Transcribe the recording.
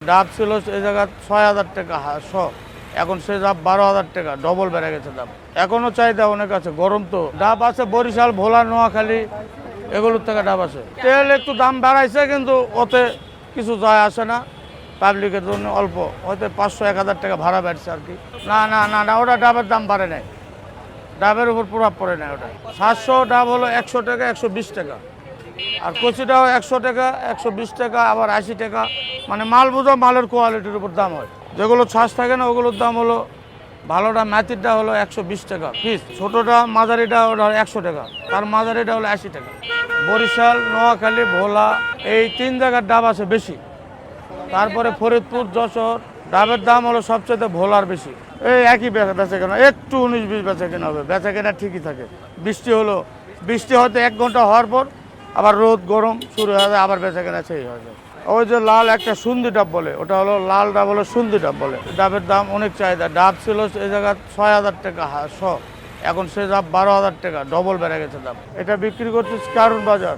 ডাব ছিল এই জায়গা ৬,০০০ টাকা শ, এখন সে ডাব ১২,০০০ টাকা, ডবল বেড়ে গেছে দাম। এখনো চাহিদা অনেক আছে, গরম তো। ডাব আছে বরিশাল, ভোলা, নোয়াখালী, এগুলোর থেকে ডাব আছে। তেল একটু দাম বাড়াইছে, কিন্তু ওতে কিছু যায় আসে না, পাবলিকের জন্য অল্প, হয়তো ৫০০-১,০০০ টাকা ভাড়া বাড়ছে আর কি। না না না না, ওটা ডাবের দাম বাড়ে নাই, ডাবের উপর প্রভাব পড়ে নাই ওটা। ৭০০ ডাব হলো ১০০ টাকা, ১২০ টাকা, আর কচিটাও ১০০ টাকা, ১২০ টাকা, আবার ৮০ টাকা, মানে মাল বুঝো, মালের কোয়ালিটির উপর দাম হয়। যেগুলো ছাঁচ থাকে না ওগুলোর দাম হলো, ভালোটা ম্যাথিরটা হলো ১২০ টাকা পিস, ছোটোটা মাঝারিটা ওটা ১০০ টাকা, তার মাঝারিটা হলো ৮০ টাকা। বরিশাল, নোয়াখালী, ভোলা, এই ৩ জায়গার ডাব আছে বেশি। তারপরে ফরিদপুর, যশোর, ডাবের দাম হলো সবচেয়ে ভোলার বেশি। এই একই বেচা কেনা, একটু ১৯-২০ বেচা কেনা হবে, বেচা কেনা ঠিকই থাকে। বৃষ্টি হলো, বৃষ্টি হয়তো ১ ঘন্টা হওয়ার পর আবার রোদ গরম শুরু হয়ে যায়, আবার বেচা কেনা সেই হয়ে যায়। ওই যে লাল একটা সুন্দি ডাব বলে, ওটা হলো লাল ডাব, হলো সুন্দি ডাব বলে। ডাবের দাম অনেক চাহিদা। ডাব ছিল এই জায়গা ৬,০০০ টাকা শ, এখন সে ডাব ১২,০০০ টাকা, ডবল বেড়ে গেছে দাম। এটা বিক্রি করছে কারণ বাজার।